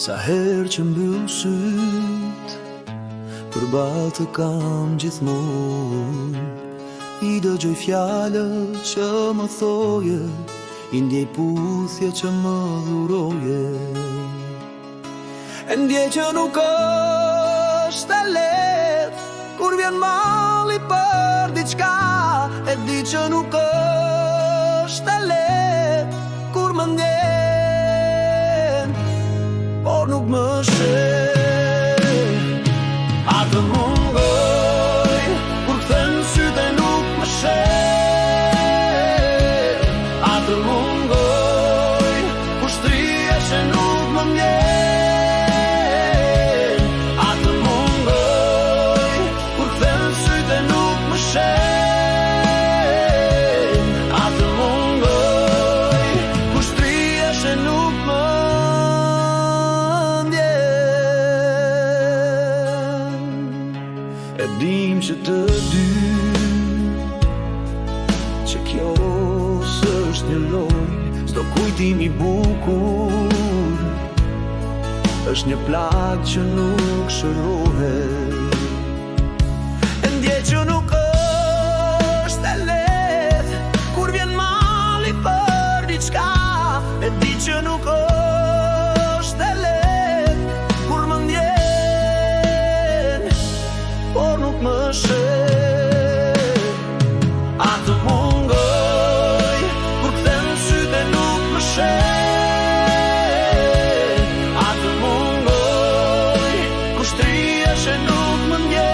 Sa herë që mbyll syt, përballë të kam gjithmonë. I dëgjoj fjalët që më thoje, I ndjej puthje që më dhuroje. E ndjej që nuk është e lehtë kur vjen malli për diçka. E di që nuk është e lehtë kur më ndjen, por nuk më sheh. A të mungoj kur kthem syt e nuk më sheh. A të mungoj kur shtrihesh e nuk më ndjen. A të mungoj kur kthem syt e nuk më sheh. A të mungoj kur shtrihesh e nuk më E dim që të dy, që kjo s'është një lojë. S'do kujtim I bukur është një plagë që nuk shërohet. E ndjej që nuk është e lehtë kur vjen malli për diçka. E di që nuk është e lehtë kur më ndjen, por nuk më sheh. A të mungoj kur kthem syt e nuk më sheh. A të mungoj kur shtrihesh e nuk më ndjen.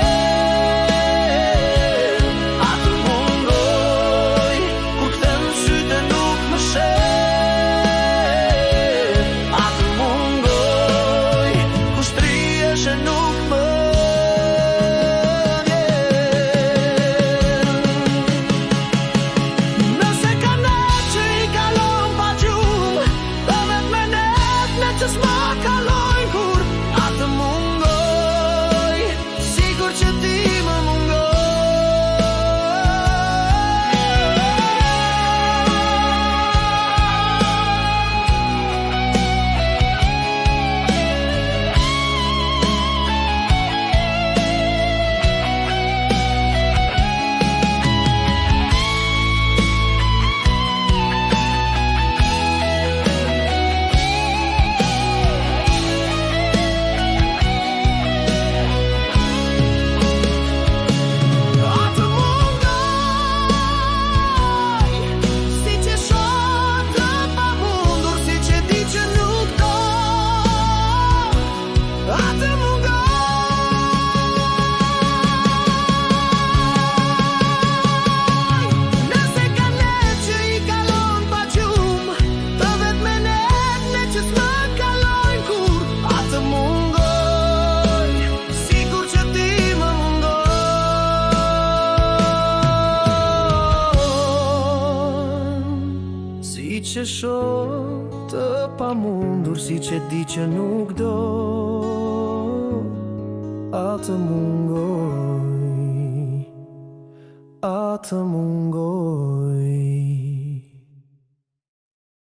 A të mungoj kur kthem syt e nuk më sheh. A të mungoj kur shtrihesh e nuk më që shoh të pamundur, si që di që nuk do. A të mungoj, a të mungoj.